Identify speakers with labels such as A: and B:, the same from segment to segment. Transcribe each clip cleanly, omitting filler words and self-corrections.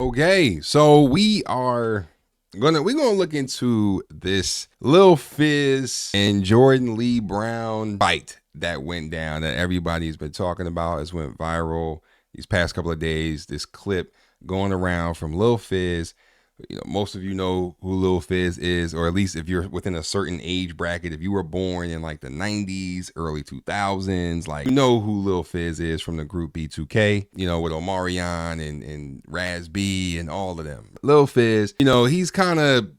A: Okay, so we're gonna look into this Lil Fizz and Jordan Lee Brown fight that went down that everybody's been talking about. It's went viral these past couple of days. This clip going around from Lil Fizz. Most of you know who Lil Fizz is, or at least if you're within a certain age bracket, if you were born in like the 90s, early 2000s, like you know who Lil Fizz is from the group B2K, with Omarion and Raz B and all of them. Lil Fizz, he's kind of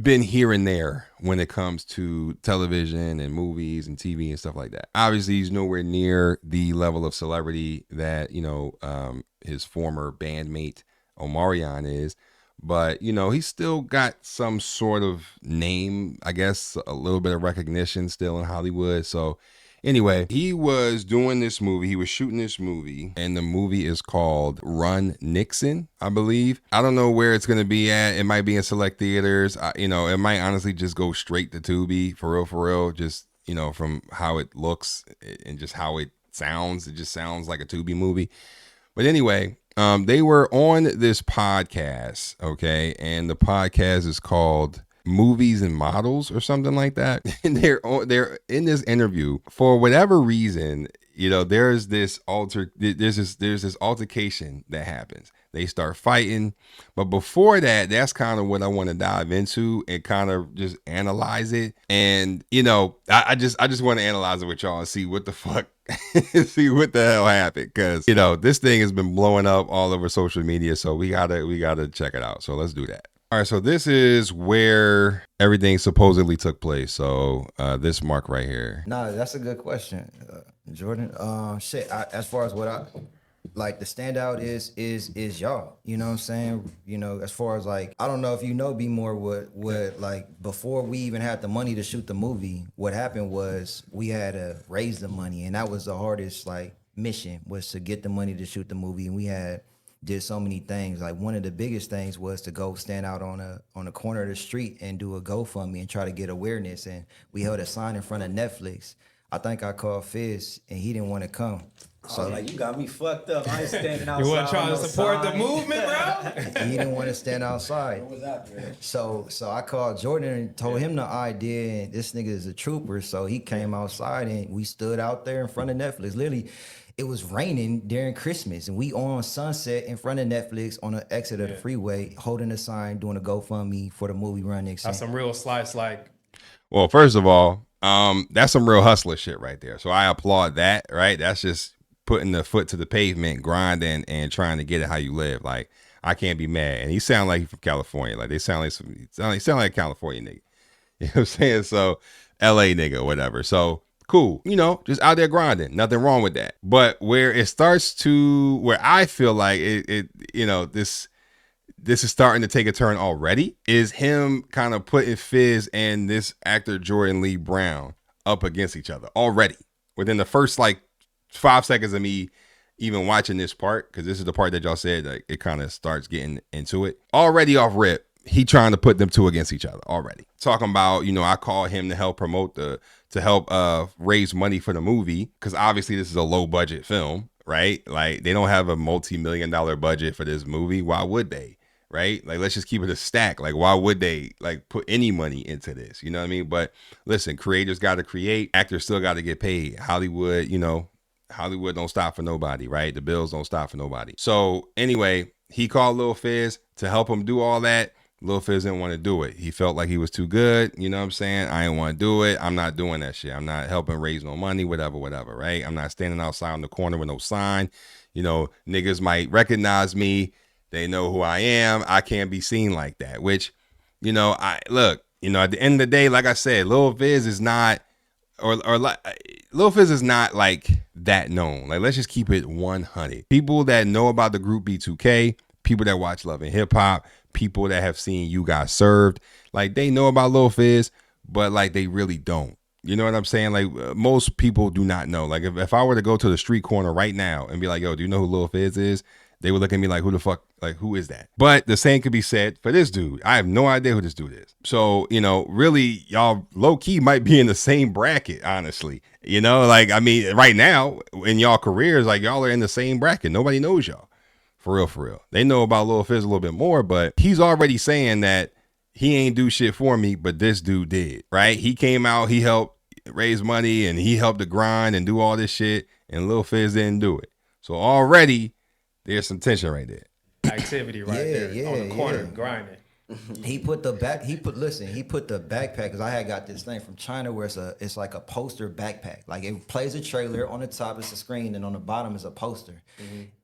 A: been here and there when it comes to television and movies and TV and stuff like that. Obviously, he's nowhere near the level of celebrity that, his former bandmate Omarion is. But, he's still got some sort of name, I guess, a little bit of recognition still in Hollywood. So anyway, he was doing this movie. He was shooting this movie, and the movie is called Run Nixon, I believe. I don't know where it's going to be at. It might be in select theaters. It might honestly just go straight to Tubi, for real. Just, from how it looks and just how it sounds. It just sounds like a Tubi movie. But anyway, they were on this podcast, okay, and the podcast is called Movies and Models or something like that. And they're in this interview for whatever reason. There's this altercation that happens. They start fighting, but before that, that's kind of what I want to dive into and kind of just analyze it. And I just want to analyze it with y'all and see what the fuck, see what the hell happened, because this thing has been blowing up all over social media. So we gotta check it out. So let's do that. All right, so this is where everything supposedly took place. So this mark right here.
B: Nah, that's a good question, Jordan. As far as what I like, the standout is y'all. You know what I'm saying? As far as like, I don't know if be more what like before we even had the money to shoot the movie. What happened was we had to raise the money, and that was the hardest like mission, was to get the money to shoot the movie, and we did so many things. Like one of the biggest things was to go stand out on a corner of the street and do a GoFundMe and try to get awareness. And we held a sign in front of Netflix. I think I called Fizz and he didn't want to come.
C: So like, you got me fucked up. I ain't standing outside.
D: You weren't trying to support the movement, bro?
B: He didn't want to stand outside.
C: What was that, bro?
B: So I called Jordan and told him the idea, and this nigga is a trooper. So he came outside and we stood out there in front of Netflix. Literally, it was raining during Christmas, and we on Sunset in front of Netflix on the exit of the freeway, holding a sign, doing a GoFundMe for the movie Run Nixon.
D: That's some real slice, like.
A: Well, first of all, that's some real hustler shit right there. So I applaud that, right? That's just putting the foot to the pavement, grinding and trying to get it how you live. Like, I can't be mad. And he sound like he's from California. Like, they sound like a California nigga. You know what I'm saying? So LA nigga or whatever. So cool, just out there grinding. Nothing wrong with that. But where it starts to, where I feel like this is starting to take a turn already, is him kind of putting Fizz and this actor Jordan Lee Brown up against each other already within the first like 5 seconds of me even watching this part, because this is the part that y'all said like it kind of starts getting into it already off rip. He trying to put them two against each other already. Talking about, I called him to help promote to help raise money for the movie, because obviously this is a low budget film, right? Like, they don't have a multi-million-dollar budget for this movie. Why would they? Right? Like, let's just keep it a stack. Like, why would they like put any money into this? You know what I mean? But listen, creators got to create, actors still got to get paid. Hollywood, Hollywood don't stop for nobody, right? The bills don't stop for nobody. So anyway, he called Lil Fizz to help him do all that. Lil Fizz didn't want to do it. He felt like he was too good. You know what I'm saying? I didn't want to do it. I'm not doing that shit. I'm not helping raise no money, whatever, right? I'm not standing outside on the corner with no sign. Niggas might recognize me. They know who I am. I can't be seen like that, which, at the end of the day, like I said, Lil Fizz is not, Lil Fizz is not like that known. Like, let's just keep it 100. People that know about the group B2K, people that watch Love and Hip Hop, people that have seen You Got Served, like, they know about Lil Fizz, but like, they really don't. You know what I'm saying? Like, most people do not know. Like, if I were to go to the street corner right now and be like, yo, do you know who Lil Fizz is? They would look at me like, who the fuck, like, who is that? But the same could be said for this dude. I have no idea who this dude is. So, really, y'all low key might be in the same bracket, honestly. Like, I mean, right now in y'all careers, like, y'all are in the same bracket. Nobody knows y'all. For real, for real. They know about Lil Fizz a little bit more, but he's already saying that he ain't do shit for me, but this dude did, right? He came out, he helped raise money, and he helped to grind and do all this shit, and Lil Fizz didn't do it. So already there's some tension right there.
D: Activity right there on the corner grinding.
B: He put the backpack, because I had got this thing from China where it's like a poster backpack. Like it plays a trailer, on the top is a screen, and on the bottom is a poster.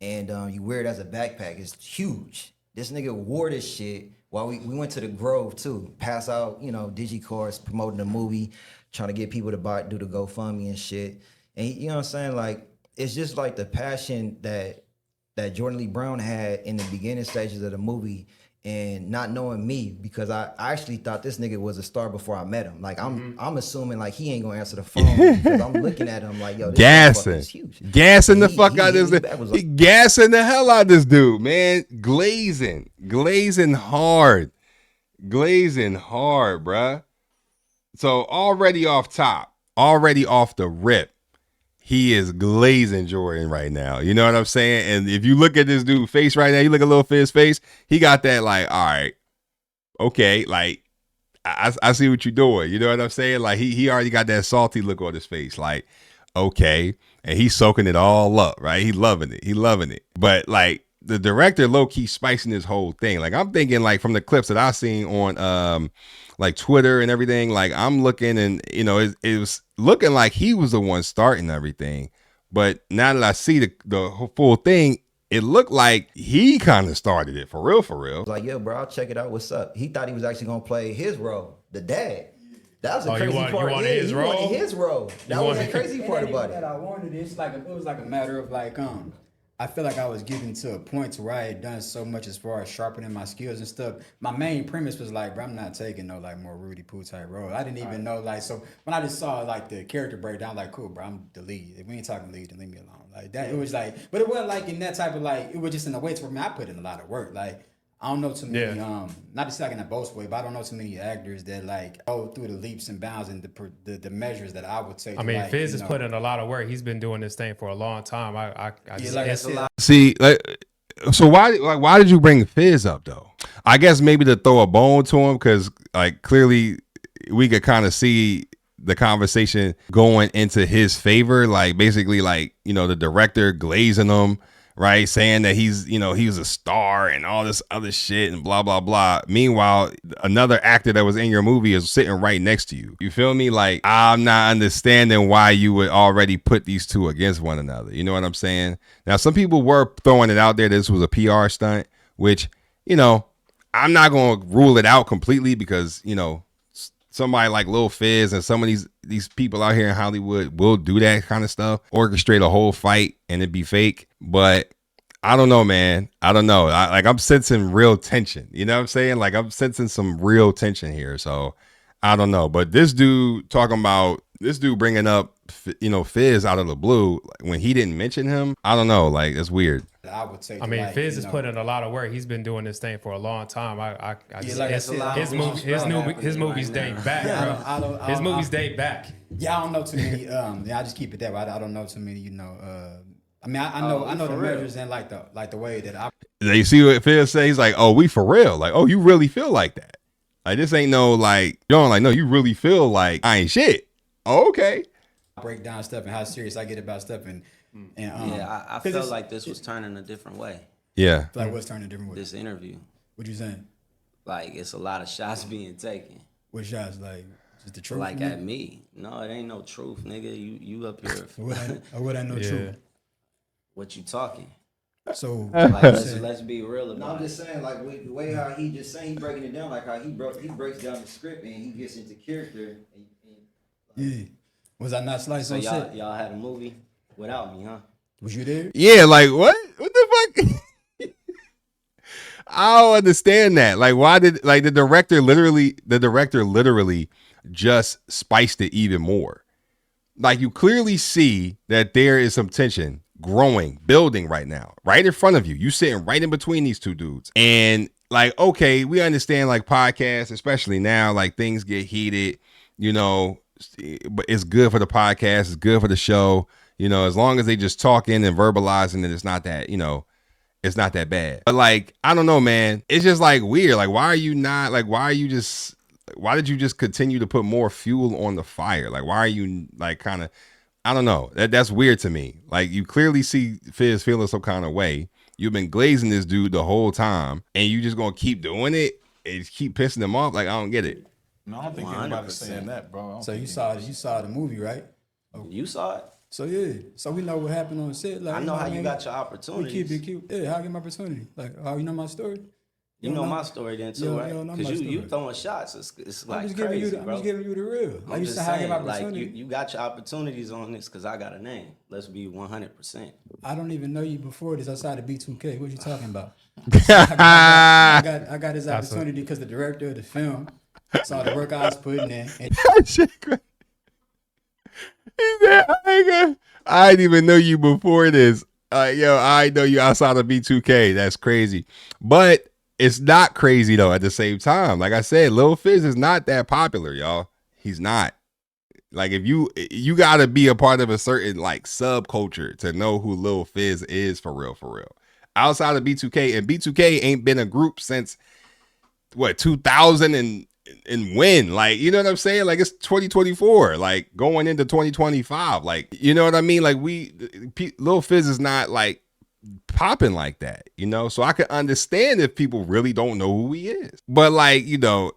B: And you wear it as a backpack. It's huge. This nigga wore this shit while we went to the Grove too. Pass out, digicards, promoting the movie, trying to get people to do the GoFundMe and shit. And you know what I'm saying? Like, it's just like the passion that Jordan Lee Brown had in the beginning stages of the movie, and not knowing me, because I actually thought this nigga was a star before I met him. Like I'm assuming like he ain't gonna answer the phone, because I'm looking at him like, yo, this
A: gassing
B: is huge.
A: Gassing the fuck out of this. He gassing the hell out of this dude, man. Glazing hard, bruh. So already off top, already off the rip, he is glazing Jordan right now. You know what I'm saying? And if you look at this dude's face right now, you look at Lil Fizz's face, he got that like, all right, okay, like, I see what you're doing. You know what I'm saying? Like, he already got that salty look on his face. Like, okay. And he's soaking it all up, right? He loving it. But, like, the director low-key spicing this whole thing. Like, I'm thinking, like, from the clips that I seen on, like, Twitter and everything, like, I'm looking and, it was looking like he was the one starting everything. But now that I see the full thing, it looked like he kind of started it for real.
B: Like, yo, bro, I'll check it out. What's up? He thought he was actually gonna play his role, the dad. That was the crazy part.
D: You wanted his role?
B: He wanted his role. That was the crazy part about it.
E: I wanted it. It was like a matter of like I feel like I was getting to a point to where I had done so much as far as sharpening my skills and stuff. My main premise was like, bro, I'm not taking no like more Rudy Poo type role. I didn't even know like, so when I just saw like the character breakdown, like, cool, bro, I'm the lead. If we ain't talking lead, then leave me alone. Like that, it was like, but it wasn't like in that type of like, it was just in a way to where, man, I put in a lot of work. Like, I don't know too many, not just like in a boast way, but I don't know too many actors that like go through the leaps and bounds and the measures that I would take.
D: I mean,
E: like,
D: Fizz has put in a lot of work. He's been doing this thing for a long time. I
E: it's a lot.
A: See, like, so why did you bring Fizz up though? I guess maybe to throw a bone to him, because like clearly we could kind of see the conversation going into his favor, like basically like, the director glazing him, right? Saying that he's, he was a star and all this other shit and blah, blah, blah. Meanwhile, another actor that was in your movie is sitting right next to you. You feel me? Like, I'm not understanding why you would already put these two against one another. You know what I'm saying? Now, some people were throwing it out there. This was a PR stunt, which, I'm not going to rule it out completely, because, somebody like Lil Fizz and some of these people out here in Hollywood will do that kind of stuff, orchestrate a whole fight and it be fake. But I don't know, man. I don't know. I'm sensing real tension. You know what I'm saying? Like, I'm sensing some real tension here. So I don't know. But this dude bringing up, Fizz out of the blue when he didn't mention him. I don't know. Like, it's weird.
E: I would say.
D: I mean, Fizz has put in a lot of work. He's been doing this thing for a long time. His movies date back, bro. His movies date back.
E: Yeah, I don't know too many. I just keep it that way. I don't know too many. I mean, I know the measures and like the way that I.
A: You see what Fizz says? He's like, "Oh, we for real? Like, oh, you really feel like that? Like, this ain't no like, like, no, you really feel like I ain't shit. Oh, okay."
E: Break down stuff and how serious I get about stuff and
C: I felt like this was turning a different way.
A: Yeah.
E: Like what's turning a different way?
C: This interview.
E: What you saying?
C: Like, it's a lot of shots being taken.
E: What shots? Like just the truth?
C: Like at me. No, it ain't no truth, nigga. You up here.
E: What I know truth?
C: What you talking?
E: So
C: like, let's be real about it.
B: I'm just saying, like, the way how he just saying, he breaking it down, like how he breaks down the script and he gets into character.
E: Yeah. Was I not sliced on set?
C: Y'all had a movie without me, huh?
E: Was you there?
A: Yeah, like what? What the fuck? I don't understand that. Like, why did the director literally just spiced it even more? Like, you clearly see that there is some tension growing, building right now, right in front of you. You sitting right in between these two dudes. And like, okay, we understand like podcasts, especially now, like things get heated, but it's good for the podcast. It's good for the show. As long as they just talking and verbalizing, and it's not that, it's not that bad. But like, I don't know, man. It's just like weird. Like, why did you just continue to put more fuel on the fire? Like, why are you like kind of, I don't know. That's weird to me. Like, you clearly see Fizz feeling some kind of way. You've been glazing this dude the whole time, and you just gonna keep doing it and keep pissing him off. Like, I don't get it.
F: No, I don't think anybody's saying that, bro.
E: So you saw the movie, right?
C: You saw it.
E: So yeah, so we know what happened on set. Like,
C: I know how you
E: man,
C: got your
E: we
C: opportunities.
E: keep it cute. Yeah, how I get my opportunity? Like, how you know my story?
C: You know my story then too, right? Because you throwing shots. It's like crazy, bro.
E: I'm just giving you the real.
C: I'm just saying, like, you got your opportunities on this because I got a name. Let's be 100%.
E: I don't even know you before this outside of B2K. What you talking about? I got this opportunity because the director of the film saw the work I was putting in. And
A: He said, I didn't even know you before this. Yo, I know you outside of B2K. That's crazy. But it's not crazy, though, at the same time. Like I said, Lil Fizz is not that popular, y'all. He's not. Like, if you got to be a part of a certain, like, subculture to know who Lil Fizz is for real, for real. Outside of B2K, and B2K ain't been a group since, what, 2000 and when? Like, you know what I'm saying? Like, it's 2024, like, going into 2025. Like, you know what I mean? Like, Lil Fizz is not, like, popping like that, you know? So I can understand if people really don't know who he is. But, like, you know,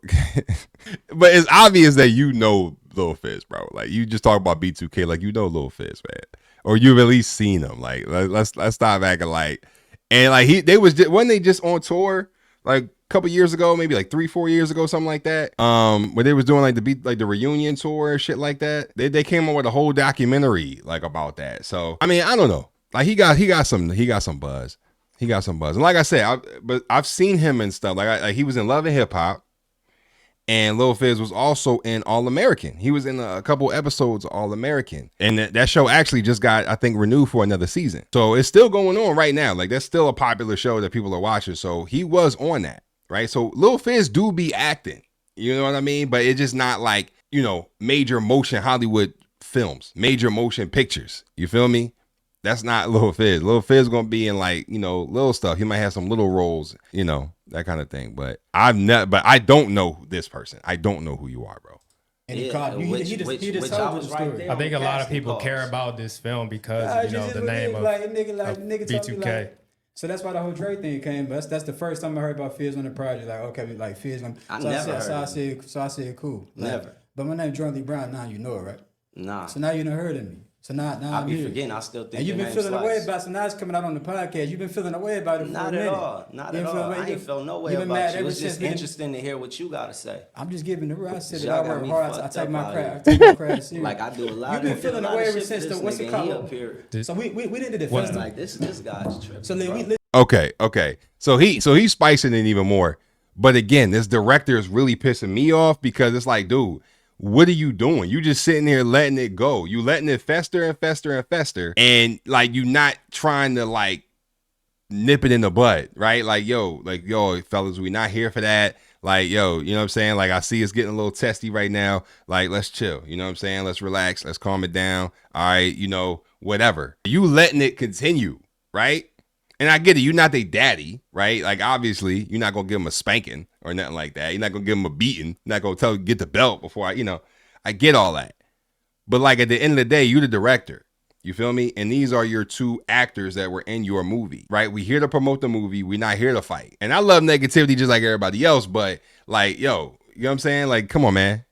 A: but it's obvious that you know Lil Fizz, bro. Like, you just talk about B2K, like, you know Lil Fizz, man. Or you've at least seen him. Like, let's stop acting like, and like when they just on tour, like, a couple years ago, maybe like 3-4 years ago, something like that. Where they was doing like the reunion tour, shit like that. They came up with a whole documentary like about that. So I mean, I don't know. Like he got some buzz. He got some buzz. And like I said, I've seen him and stuff. Like he was in Love and Hip Hop, and Lil Fizz was also in All American. He was in a couple episodes of All American, and that show actually just got, I think, renewed for another season. So it's still going on right now. Like that's still a popular show that people are watching. So he was on that. Right. So Lil Fizz do be acting, you know what I mean? But it's just not like, you know, major motion Hollywood films, major motion pictures. You feel me? That's not Lil Fizz. Lil Fizz gonna be in like, you know, little stuff. He might have some little roles, you know, that kind of thing. But I don't know this person. I don't know who you are, bro.
E: And he told you the story.
D: I think a lot of people care about this film because, you know, the name of B2K.
E: So that's why the whole Dre thing came. But that's the first time I heard about Fizz on the project. Like, okay, like Fizz. I said, cool.
C: Never.
E: Like, but my name's Jordan Lee Brown. Now you know it, right?
C: Nah.
E: So now you done heard of me. So now
C: I
E: I'm
C: be
E: here.
C: forgetting. I still think.
E: And you've been feeling away about it. So now it's coming out on the podcast. You've been feeling away about it for
C: Not
E: a minute.
C: at all. Not at all. I ain't felt no way about you. It's just interesting to hear what you gotta say.
E: I'm just giving the real. I said that I work hard. I take my craft serious.
C: Like I do a lot.
E: You've been feeling away ever since the what's it called?
C: So
E: we didn't do the festival.
C: Like this guy's tripping.
E: So
A: Okay. So he's spicing it even more. But again, this director is really pissing me off because it's like, dude, what are you doing? You just sitting here letting it go. You letting it fester and fester and fester. And like, you not trying to like nip it in the bud, right? Like, yo, fellas, we not here for that. Like, yo, you know what I'm saying? Like, I see it's getting a little testy right now. Like, let's chill. You know what I'm saying? Let's relax. Let's calm it down. All right. You know, whatever. You letting it continue, right? And I get it. You're not their daddy, right? Like, obviously, you're not going to give them a spanking or nothing like that. You're not going to give them a beating. You're not going to tell them, get the belt before I get all that. But, like, at the end of the day, you're the director. You feel me? And these are your two actors that were in your movie, right? We here to promote the movie. We're not here to fight. And I love negativity just like everybody else. But, like, yo, you know what I'm saying? Like, come on, man.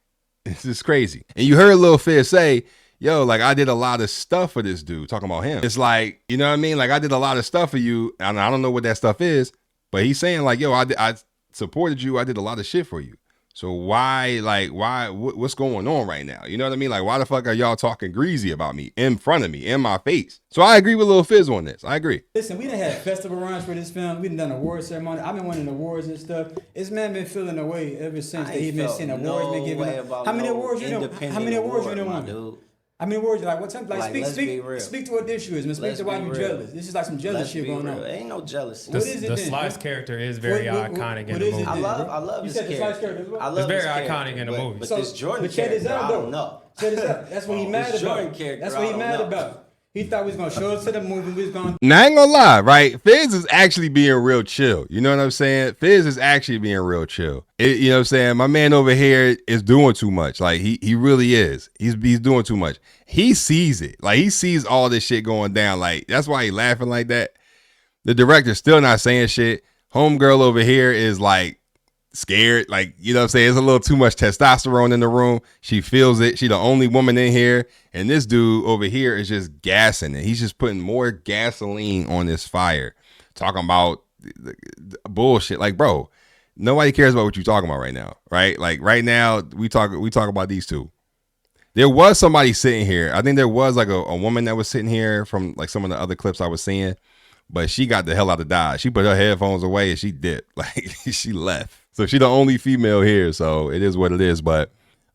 A: This is crazy. And you heard Lil Fizz say, yo, like, I did a lot of stuff for this dude, talking about him. It's like, you know what I mean? Like, I did a lot of stuff for you, and I don't know what that stuff is, but he's saying, like, yo, I supported you. I did a lot of shit for you. So why, what's going on right now? You know what I mean? Like, why the fuck are y'all talking greasy about me in front of me, in my face? So I agree with Lil Fizz on this. I agree.
E: Listen, we done had festival runs for this film. We done award ceremony. I've been winning awards and stuff. This man been feeling away ever since that he been seeing awards been given. How many awards you know? How many awards you done won? I mean, words like what time? Like speak to what the issue is, man. Speak to why you jealous. This is like some jealous shit going on.
C: Ain't no jealousy.
E: What is it?
D: The Slice character is very iconic in the movie.
C: I love this character.
D: It's very iconic in the movie.
C: But this Jordan character, I don't know.
E: That's what he mad about. That's what he mad about. He thought we was gonna show us to the movie. We was gonna.
A: Now, I ain't gonna lie, right? Fizz is actually being real chill. You know what I'm saying? Fizz is actually being real chill. You know what I'm saying? My man over here is doing too much. Like he really is. He's doing too much. He sees it. Like he sees all this shit going down. Like that's why he laughing like that. The director's still not saying shit. Homegirl over here is like scared. Like, you know what I'm saying? There's a little too much testosterone in the room. She feels it. She the only woman in here. And this dude over here is just gassing it. He's just putting more gasoline on this fire. Talking about the bullshit. Like, bro, nobody cares about what you're talking about right now. Right? Like right now, we talk about these two. There was somebody sitting here. I think there was like a woman that was sitting here from like some of the other clips I was seeing. But she got the hell out of Dodge. She put her headphones away and she dipped. Like she left. So she the only female here. So it is what it is. But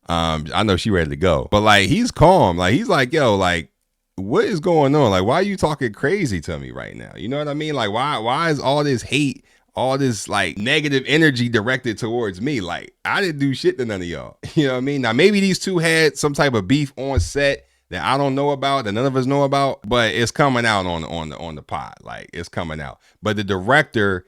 A: I know she ready to go. But like he's calm. Like he's like, yo, like what is going on? Like why are you talking crazy to me right now? You know what I mean? Like why is all this hate, all this like negative energy directed towards me? Like I didn't do shit to none of y'all. You know what I mean? Now maybe these two had some type of beef on set that I don't know about, that none of us know about, but it's coming out on the pod. Like it's coming out. But the director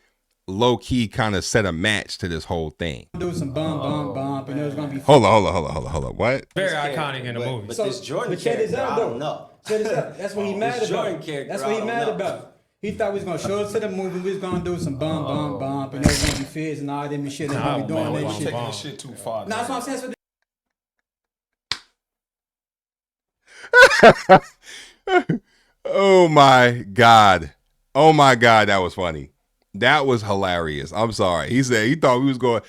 A: low key kind of set a match to this whole thing.
E: Do some bump, and it was gonna be.
A: Hold on. What?
D: Very iconic in the movie.
C: But this Jordan
E: check this
C: character,
E: out,
C: I don't
E: though.
C: know.
E: Check this out. That's what he mad
C: This
E: about.
C: Jordan character,
E: That's what
C: I
E: he
C: don't
E: mad
C: know.
E: about. He thought we was gonna show us to the movie. We was gonna do some bump, and it was gonna be Fizz and all them and shit. They gonna be doing that shit.
F: Taking this shit too far.
E: Nah, that's what I'm saying. That's what
A: Oh my God, that was funny. That was hilarious. I'm sorry. He said he thought it was going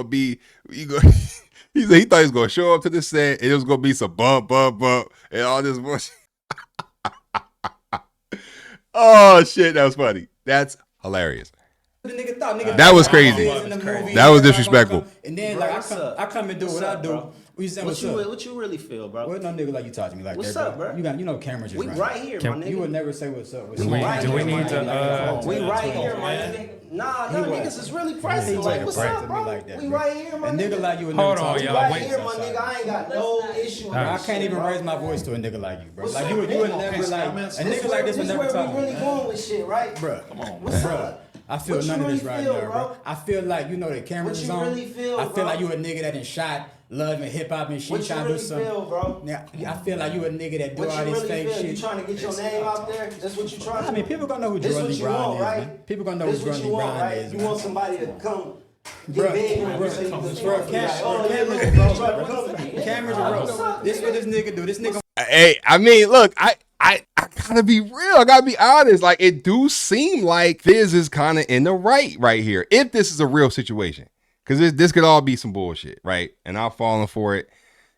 A: to be. He said he thought he was going to show up to the set and it was going to be some bump, and all this bullshit. Oh shit, that was funny. That's hilarious.
E: the nigga thought. Nigga
A: That
E: thought
A: was
E: I
A: crazy.
E: in the movie,
A: That was
E: everybody
A: disrespectful.
E: gonna come, and then
C: Bro,
E: like
C: what's up?
E: I come and do
C: What's
E: what
C: up,
E: I do.
C: bro?
E: We saying what's up?
C: What you really feel, bro?
E: Well, no nigga like you talk to me like
C: What's
E: that,
C: up, bro?
E: You know cameras just
C: We
E: running.
C: right here, my nigga.
E: You would never say what's up.
D: Do we need to?
C: We right here, my nigga. Nah, niggas is really pressing. Like, what's up, bro? We right here, my
E: A
C: nigga.
E: nigga like you would
D: Hold
E: never
D: on,
E: talk to me
D: y'all.
E: like
C: Right
D: Wait.
C: here, my nigga. I ain't got no issue with
E: I
C: that
E: can't
C: shit,
E: even
C: bro.
E: raise my voice to a nigga like you, bro.
C: What's
E: Like
C: up,
E: you would
C: nigga?
E: never like a nigga like this would never
C: where
E: talk
C: we
E: to
C: really
E: me,
C: going with shit, right?
E: bro.
F: Come on,
C: What's
E: Bro,
C: up?
E: I feel
C: What you
E: none of this
C: really
E: right
C: feel,
E: now,
C: bro?
E: bro. I feel like you know the cameras
C: What
E: is
C: you
E: on.
C: really feel,
E: I feel
C: bro?
E: like you a nigga that done shot love and hip hop and shit
C: What you
E: trying to do
C: really
E: something.
C: feel, bro?
E: Now, I feel like you a nigga that do
C: What
E: all
C: you
E: this
C: really
E: fake
C: feel? You
E: shit.
C: trying to get your name out there? That's what you trying to
E: I mean, people gonna know who
C: This
E: Jordan
C: what you
E: Brown
C: want,
E: is,
C: right?
E: man. People gonna know
C: This
E: who
C: what you
E: Jordan
C: want,
E: Brown
C: right?
E: is,
C: You
E: man.
C: want somebody to come
E: Bruh,
C: get big on you
E: bruh,
C: so you can
E: bruh,
C: be like, oh, yeah,
E: cameras
C: look,
E: roll,
C: try to come
E: bruh.
C: to me.
E: Cameras
C: Yeah,
E: are
C: what's
E: roll.
C: up,
E: This what
C: nigga?
E: this nigga do. This nigga
A: Hey, I mean, look, I gotta be real. I gotta be honest. Like, it do seem like Fizz is kind of in the right here. If this is a real situation, because this could all be some bullshit, right? And I've fallen for it,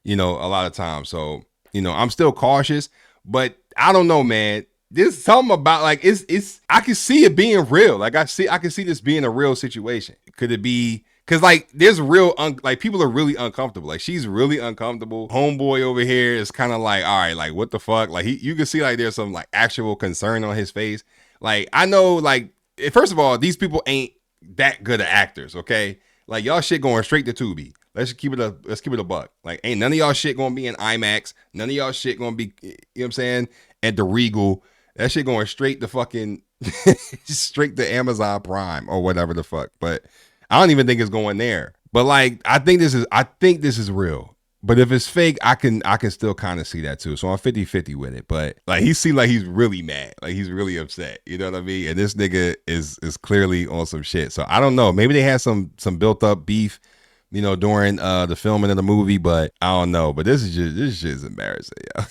A: a lot of times. So, I'm still cautious, but I don't know, man. There's something about like it's. I can see it being real. Like I can see this being a real situation. Could it be? Cause like there's real like people are really uncomfortable. Like she's really uncomfortable. Homeboy over here is kind of like, all right, like what the fuck? Like you can see like there's some like actual concern on his face. Like I know, like first of all, these people ain't that good of actors. Okay, like y'all shit going straight to Tubi. Let's keep it a buck. Like ain't none of y'all shit gonna be in IMAX. None of y'all shit gonna be, what I'm saying, at the Regal. That shit going straight to fucking straight to Amazon Prime or whatever the fuck. But I don't even think it's going there. But like I think this is real. But if it's fake, I can still kind of see that too. So I'm 50-50 with it. But like he seemed like he's really mad. Like he's really upset. You know what I mean? And this nigga is clearly on some shit. So I don't know. Maybe they had some built up beef, during the filming of the movie, but I don't know. But this shit is embarrassing, yo.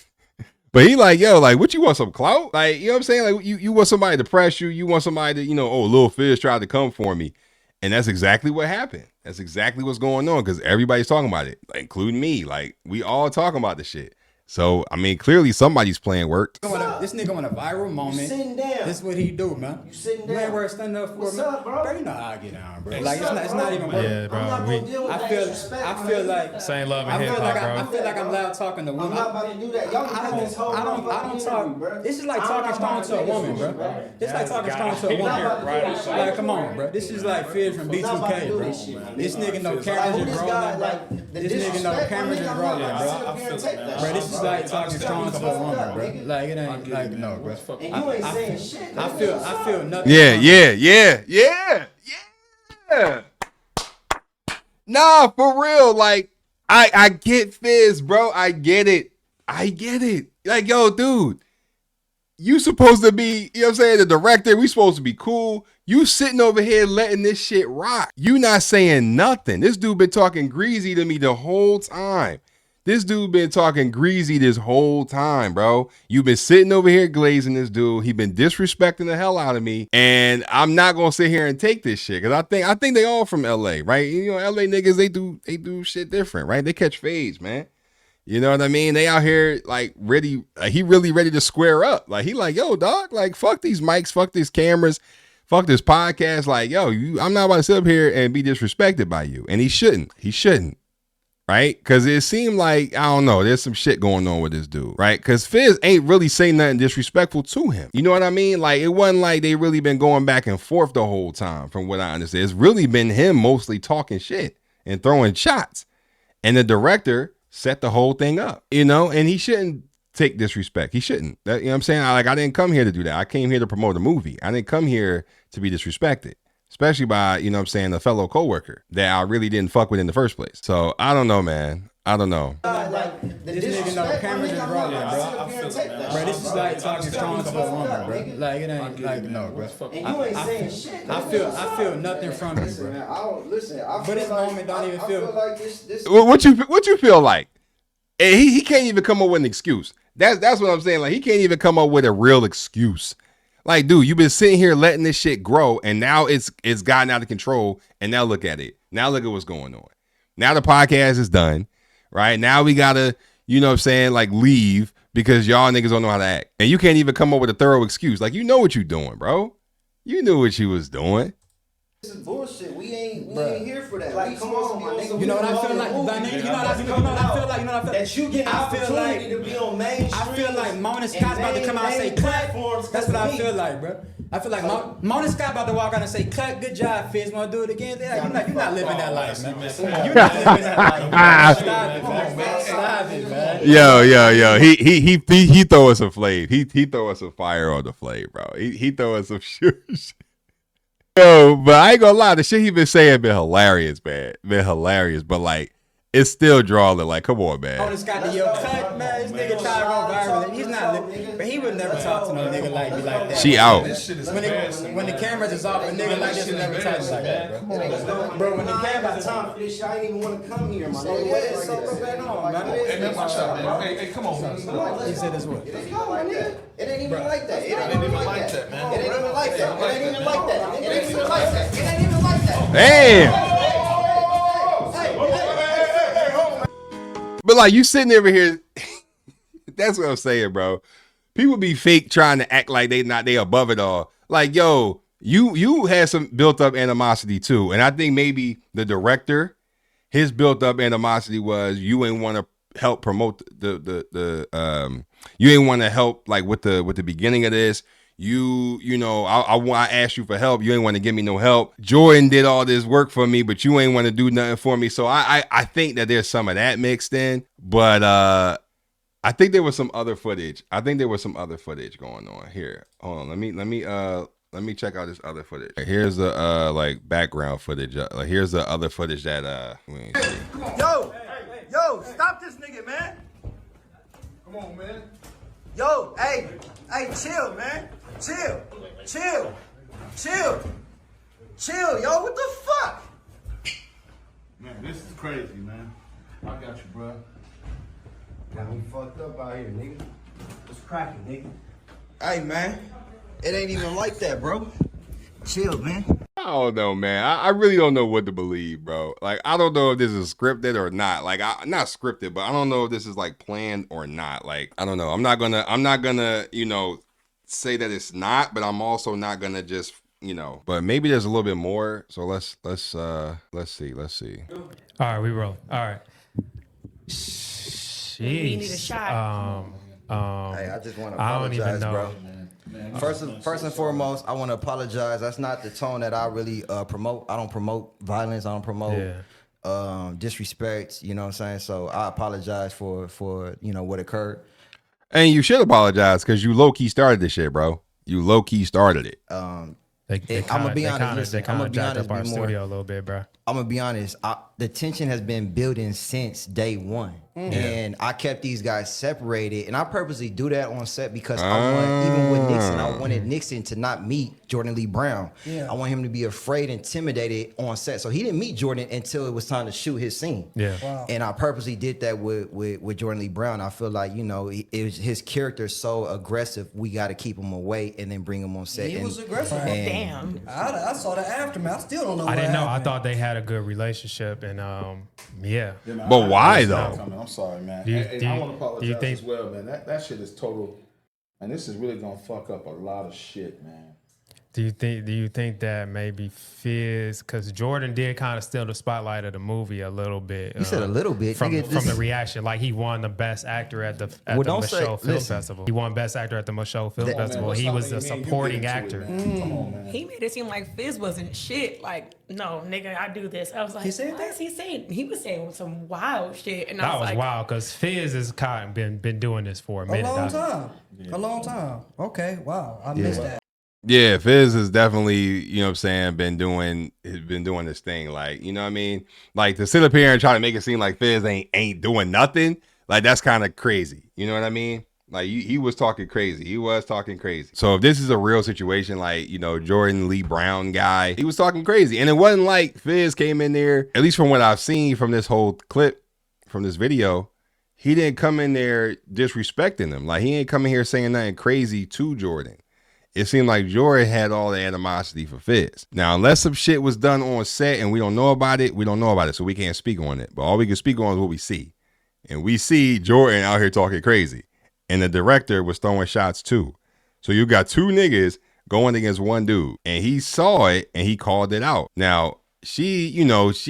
A: But he like, yo, like, what you want, some clout? Like, you know what I'm saying? Like, you want somebody to press you. You want somebody to, oh, Lil Fizz tried to come for me. And that's exactly what happened. That's exactly what's going on because everybody's talking about it, like, including me. Like, we all talking about the shit. So, I mean, clearly somebody's plan worked.
E: This nigga want a viral moment.
C: You sitting down.
E: This is what he do, man.
C: You sitting
E: You ain't
C: down.
E: worth standing up for,
C: What's
E: man.
C: up, bro?
E: You know how I get down, bro.
C: What's
E: Like
C: up,
E: it's
C: bro?
E: not even worth.
D: Yeah, bro.
C: I'm not gonna deal with
E: I
C: that
E: feel
C: disrespect,
E: I
C: my
E: feel
C: nigga.
E: like
D: Same love and
E: I
D: hip
E: feel
D: hop,
E: like
D: bro.
E: I feel like I'm loud talking to
C: I'm
E: women.
C: not about to do that. Y'all can do this whole
E: I don't
C: motherfucking
E: talk.
C: interview, bro.
E: This is like
C: I'm
E: talking
C: not
E: strong
C: about
E: to a
C: take
E: woman,
C: this
E: bro.
C: shit,
E: This like talking strong to a
C: I'm not
E: woman.
C: about to do that shit.
E: Like, come on, bro. This is like Fizz from
C: I'm not about to
E: B2K,
C: do
E: bro.
C: this shit, man.
E: This nigga know
C: Like,
E: cameras
C: who
E: is
C: this guy,
E: rolling.
C: like,
E: This nigga know cameras is rolling, bro. Bro, this is like talking strong to a woman, bro. Like it ain't like no, bro.
C: And you ain't saying shit.
E: I feel nothing.
A: Yeah. Nah, for real. Like, I get Fizz, bro. I get it. Like, yo, dude, you supposed to be, you know what I'm saying, the director. We supposed to be cool. You sitting over here letting this shit rock. You not saying nothing. This dude been talking greasy to me the whole time. This dude been talking greasy this whole time, bro. You've been sitting over here glazing this dude. He been disrespecting the hell out of me. And I'm not gonna sit here and take this shit. Cause I think they all from LA, right? You know, LA niggas, they do shit different, right? They catch fades, man. You know what I mean? They out here like ready, he really ready to square up. Like he like, yo, dog, like fuck these mics, fuck these cameras, fuck this podcast. Like, yo, I'm not about to sit up here and be disrespected by you. And he shouldn't. Right? Because it seemed like, I don't know, there's some shit going on with this dude, right? Because Fizz ain't really saying nothing disrespectful to him. You know what I mean? Like, it wasn't like they really been going back and forth the whole time, from what I understand. It's really been him mostly talking shit and throwing shots. And the director set the whole thing up, you know? And he shouldn't take disrespect. He shouldn't. You know what I'm saying? I didn't come here to do that. I came here to promote a movie. I didn't come here to be disrespected. Especially by, you know what I'm saying, a fellow coworker that I really didn't fuck with in the first place. So I don't know, man. I don't know.
E: This nigga know cameras is rolling, bro. Bro, this is like talking strong to a woman, bro. Like it ain't like no, bro.
C: And you ain't saying shit.
E: I feel nothing from you, bro.
B: Man, I don't listen.
E: But this moment don't even feel
B: like this.
A: What you feel like? And he can't even come up with an excuse. That's what I'm saying. Like he can't even come up with a real excuse. Like, dude, you've been sitting here letting this shit grow, and now it's gotten out of control. And now look at it. Now look at what's going on. Now the podcast is done, right? Now we gotta, you know what I'm saying, like leave because y'all niggas don't know how to act, and you can't even come up with a thorough excuse. Like, you know what you doing, bro? You knew what you was doing.
B: This is bullshit. We ain't here for that.
C: Like, come on, my nigga.
E: You know what I feel like? You know what I feel like?
C: That you get an opportunity to be on mainstream.
E: I feel like Mona Scott's about to come out and say cut. That's what I feel like, bro. I feel like Mona Scott about to walk out and say cut. Good job, Fizz. Want to do it again? You're not living that life, man. You're not living that life. Stop it, man.
A: Yo. He throw us a flame. He throw us a fire on the flame, bro. He throw us some shit. Yo, but I ain't gonna lie, the shit he been saying been hilarious, man. But like, it's still drawing. Like, come on, man.
E: Mona Scott, cut, man. This nigga try to go viral. He's not living, but he would never talk to no nigga like me like that.
A: She out.
E: When the cameras is off, a nigga like this will never talk like that, bro. Bro, when the cameras is off,
C: for this shit, I didn't even want to come here, man.
F: Hey, come on, man.
E: He said this what?
B: It ain't even like that. It ain't even like that, man. It ain't even like that. It ain't even like that. It ain't even like that. It ain't even like that.
A: Damn. But like, you sitting over here, that's what I'm saying, bro. People be fake trying to act like they above it all. Like, yo, you had some built up animosity too. And I think maybe the director, his built up animosity was you ain't want to help promote the you ain't want to help like with the beginning of this. You know, I asked you for help. You ain't want to give me no help. Jordan did all this work for me, but you ain't want to do nothing for me. So I think that there's some of that mixed in, but I think there was some other footage. Going on here. Hold on, let me check out this other footage. Here's the like background footage. Here's the other footage that
G: Yo, stop this nigga, man.
F: Come on, man.
G: Yo, hey, chill, man. Chill, yo, what the fuck?
F: Man, this is crazy, man. I got you, bro.
B: Got me fucked up out here, nigga.
G: What's cracking, nigga?
B: Hey, man. It ain't even like that, bro. Chill, man.
A: I don't know, man. I really don't know what to believe, bro. Like, I don't know if this is scripted or not. Like, not scripted, but I don't know if this is like planned or not. Like, I don't know. I'm not gonna, you know, say that it's not, but I'm also not gonna just, you know. But maybe there's a little bit more. So let's see.
D: All right, we roll. All right. Jeez.
H: You need a shot.
B: Hey, I just want to
D: I don't even
B: apologize,
D: know.
B: bro. First and foremost, I want to apologize. That's not the tone that I really promote. I don't promote violence. I don't promote disrespect, you know what I'm saying? So I apologize for what occurred.
A: And you should apologize because you low key started this shit, bro. You low key started it.
B: I'm gonna be honest.
D: They kind of jacked up our studio a little bit, bro.
B: I'm gonna be honest. The tension has been building since day one, and I kept these guys separated. And I purposely do that on set because I want, even with Nixon, I wanted Nixon to not meet Jordan Lee Brown.
I: Yeah.
B: I want him to be afraid, intimidated on set. So he didn't meet Jordan until it was time to shoot his scene.
D: Yeah.
I: Wow.
B: And I purposely did that with Jordan Lee Brown. I feel like his character is so aggressive. We got to keep him away and then bring him on set.
I: He was aggressive.
B: And
H: Damn.
I: I saw the aftermath. I still don't know.
D: I didn't know. I
I: happened.
D: thought they had a good relationship, and yeah.
F: You know,
A: But why,
F: I
A: though?
F: I'm sorry, man.
D: Do you-
F: And
D: do
F: I
D: you-
F: want to apologize
D: do you think-
F: as well, man. That shit is total, and this is really gonna fuck up a lot of shit, man.
D: Do you think that maybe Fizz, because Jordan did kind of steal the spotlight of the movie a little bit.
B: You said a little bit.
D: from
B: Nigga,
D: the reaction, like he won the best actor at the
B: Well, don't say-
D: Michelle Film
B: listen.
D: Festival. He won best actor at the Michelle Film
B: That-
D: Festival.
F: Man,
D: He
F: stop
D: was a
F: making me- you
D: supporting
F: get into
D: actor.
F: it, man. Come on, man.
H: He made it seem like Fizz wasn't shit. Like, no, nigga, I do this. I was like,
I: He said
H: what
I: that?
H: is he saying? He was saying some wild shit. And I
D: That
H: was
D: was
H: like,
D: wild because Fizz has kind of been doing this for a minute.
I: A long
D: dog.
I: time. A long time. Okay. Wow. I missed that.
A: Yeah, Fizz has definitely, you know what I'm saying, been doing this thing. Like, you know what I mean? Like to sit up here and try to make it seem like Fizz ain't doing nothing, like that's kind of crazy. You know what I mean? Like he was talking crazy. He was talking crazy. So if this is a real situation, like, you know, Jordan Lee Brown guy, he was talking crazy. And it wasn't like Fizz came in there, at least from what I've seen from this whole clip, from this video, he didn't come in there disrespecting him. Like he ain't coming here saying nothing crazy to Jordan. It seemed like Jordan had all the animosity for Fizz. Now, unless some shit was done on set and we don't know about it, so we can't speak on it. But all we can speak on is what we see. And we see Jordan out here talking crazy. And the director was throwing shots too. So you got two niggas going against one dude. And he saw it and he called it out. Now, she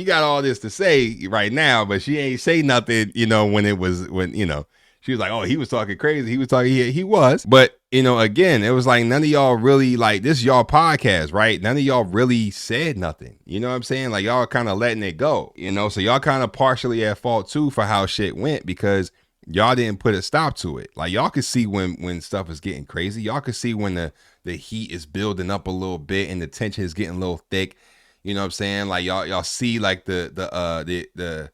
A: got all this to say right now, but she ain't say nothing, you know, when she was like, oh, he was talking crazy. He was talking, he was. But, you know, again, it was like none of y'all really, like, this is y'all podcast, right? None of y'all really said nothing. You know what I'm saying? Like, y'all kind of letting it go, you know? So y'all kind of partially at fault, too, for how shit went because y'all didn't put a stop to it. Like, y'all could see when stuff is getting crazy. Y'all could see when the heat is building up a little bit and the tension is getting a little thick. You know what I'm saying? Like, y'all see, like, the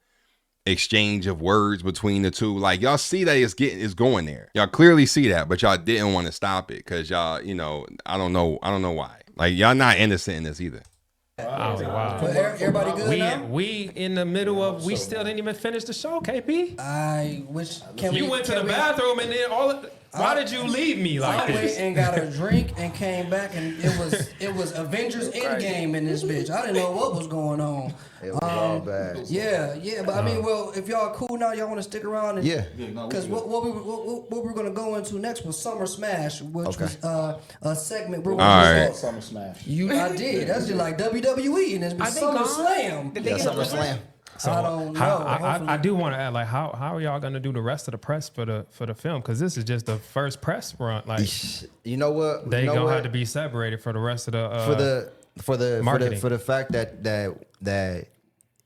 A: exchange of words between the two. Like y'all see that it's going there. Y'all clearly see that, but y'all didn't want to stop it because y'all, you know, I don't know why. Like y'all not innocent in this either.
D: Oh, wow.
I: But everybody good now?
D: We in the middle of, we still didn't even finish the show, KP.
I: I wish.
D: You went to the bathroom and then why did you leave me like
I: I went
D: this?
I: and got a drink and came back and it was Avengers Endgame in this bitch. I didn't know what was going on.
B: It was all bad.
I: Yeah, but I mean, well, if y'all cool now, y'all want to stick around and
B: Yeah.
I: because what we're gonna go into next was Summer Smash, which was a segment. We're
A: All right.
F: Summer Smash.
I: I did. That's just like WWE and it's Summer Slam.
B: Yeah, SummerSlam.
D: So
I: I don't know.
D: I do want to add, like, how are y'all gonna do the rest of the press for the film? Because this is just the first press run. Like,
B: You know what?
D: they
B: You know
D: gonna
B: what?
D: have to be separated for the rest of the marketing.
B: for the fact that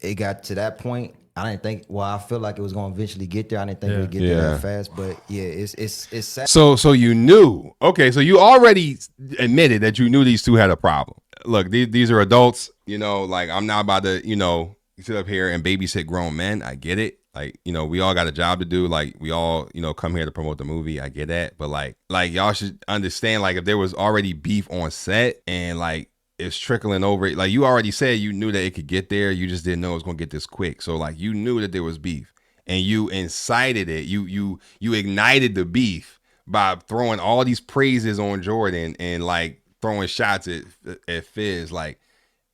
B: it got to that point. I didn't think. Well, I feel like it was gonna eventually get there. I didn't think it would get there
A: Yeah.
B: that fast. But yeah, it's sad.
A: So you knew. Okay, so you already admitted that you knew these two had a problem. Look, these are adults. You know, like I'm not about to, you know, sit up here and babysit grown men. I get it. Like, you know, we all got a job to do. Like, we all, you know, come here to promote the movie. I get that. But like y'all should understand, like, if there was already beef on set and like it's trickling over, like you already said you knew that it could get there. You just didn't know it was gonna get this quick. So like you knew that there was beef and you incited it. You ignited the beef by throwing all these praises on Jordan and like throwing shots at Fizz. Like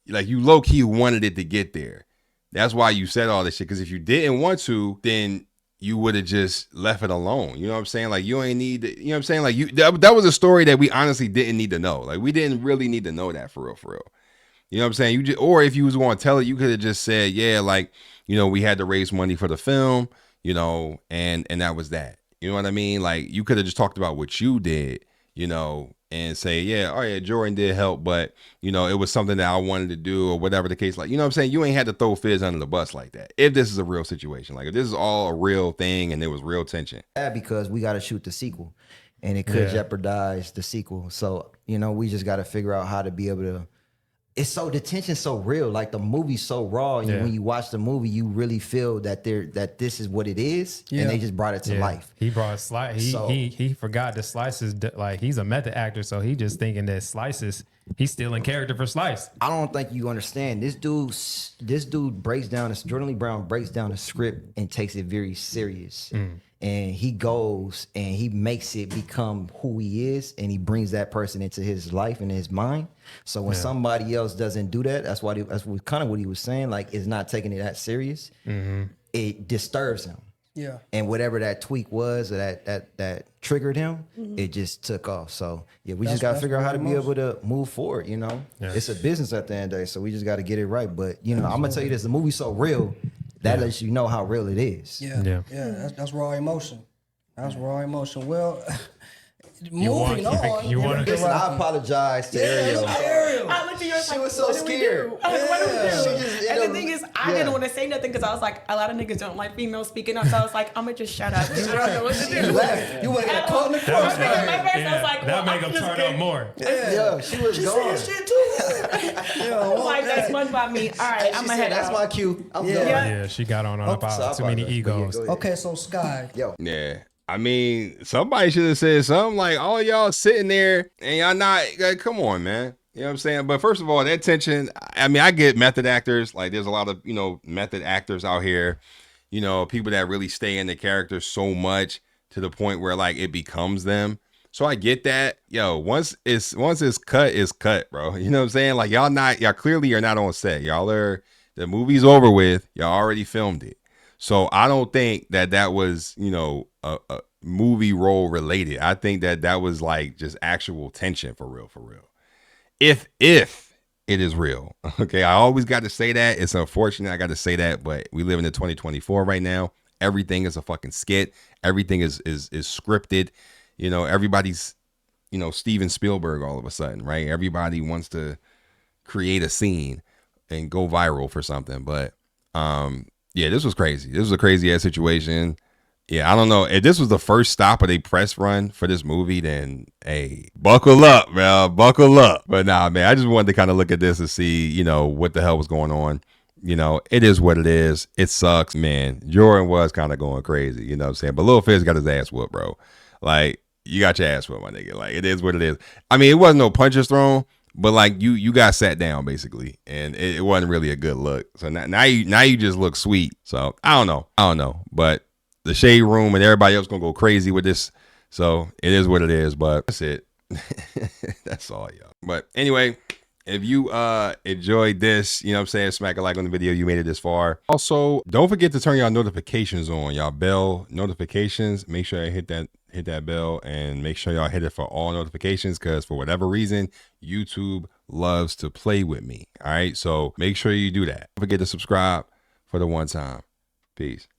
A: you low key wanted it to get there. That's why you said all this shit. Because if you didn't want to, then you would have just left it alone. You know what I'm saying? Like you ain't need to, you know what I'm saying? Like that was a story that we honestly didn't need to know. Like we didn't really need to know that for real. You know what I'm saying? You just, or if you was going to tell it, you could have just said, yeah, like, you know, we had to raise money for the film, you know, and that was that. You know what I mean? Like you could have just talked about what you did, you know, and say, yeah, oh yeah, Jordan did help, but you know, it was something that I wanted to do or whatever the case. Like, you know what I'm saying? You ain't had to throw Fizz under the bus like that. If this is a real situation, like if this is all a real thing and there was real tension.
B: Yeah, because we got to shoot the sequel and it could jeopardize the sequel. So, you know, we just got to figure out how to be able to, the tension's so real. Like the movie's so raw. And when you watch the movie, you really feel that this is what it is. And they just brought it to life.
D: He brought Slice. He forgot that Slice is like, he's a method actor. So he just thinking that Slice is, he's still in character for Slice.
B: I don't think you understand. This dude breaks down, Jordan Lee Brown breaks down the script and takes it very serious. And he goes and he makes it become who he is, and he brings that person into his life and his mind. So when somebody else doesn't do that, that's kind of what he was saying, like, is not taking it that serious. It disturbs him. Yeah. And whatever that tweak was, or that triggered him, it just took off. So yeah, we just gotta figure out how to be able to move forward, you know? It's a business at the end of the day, so we just gotta get it right. But you know, I'm gonna tell you this, the movie's so real, that lets you know how real it is.
I: That's raw emotion. That's raw emotion. Well,
D: You want to
B: Listen, I apologize to Ariel.
H: I looked at yours
B: She
H: like,
B: was so
H: what do we
B: scared.
H: do? I was like, what do we do?
B: She just,
H: And the thing is, I didn't want to say nothing because I was like, a lot of niggas don't like females speaking up. So I was like, I'm going to just shut up. I don't know what to do.
B: You laughed. You went in a corner.
H: I was like,
D: that make him turn up more.
B: Yeah, she was gone.
I: Shit too.
H: I was like, that's fun by me. All right, I'm going to head
B: That's
H: out.
B: my cue. I'm done.
D: Yeah, she got on about too many egos.
I: Okay, so Sky.
A: Yeah. I mean, somebody should have said something like, oh, y'all sitting there and y'all not, like, come on, man. You know what I'm saying? But first of all, that tension, I mean, I get method actors. Like, there's a lot of, you know, method actors out here, you know, people that really stay in the character so much to the point where, like, it becomes them. So I get that. Yo, once it's cut, bro. You know what I'm saying? Like, y'all clearly are not on set. The movie's over with. Y'all already filmed it. So I don't think that was, you know, a movie role related. I think that was like just actual tension for real. If it is real. Okay. I always got to say that. It's unfortunate I got to say that, but we live in the 2024 right now. Everything is a fucking skit. Everything is scripted. You know, everybody's, you know, Steven Spielberg all of a sudden, right? Everybody wants to create a scene and go viral for something. But yeah, this was crazy. This was a crazy ass situation. Yeah, I don't know. If this was the first stop of a press run for this movie, then hey, buckle up, man. Buckle up. But nah, man, I just wanted to kind of look at this and see, you know, what the hell was going on. You know, it is what it is. It sucks, man. Jordan was kind of going crazy, you know what I'm saying? But Lil Fizz got his ass whooped, bro. Like, you got your ass whooped, my nigga. Like, it is what it is. I mean, it wasn't no punches thrown, but like you got sat down basically, and it wasn't really a good look. So now you just look sweet. So I don't know, but the shade room and everybody else gonna go crazy with this. So it is what it is. But that's it. That's all, y'all. But anyway, if you enjoyed this, you know what I'm saying, smack a like on the video. You made it this far. Also, don't forget to turn y'all notifications on, y'all bell notifications. Make sure you hit that bell, and make sure y'all hit it for all notifications, because for whatever reason, YouTube loves to play with me. All right, so make sure you do that. Don't forget to subscribe for the one time. Peace.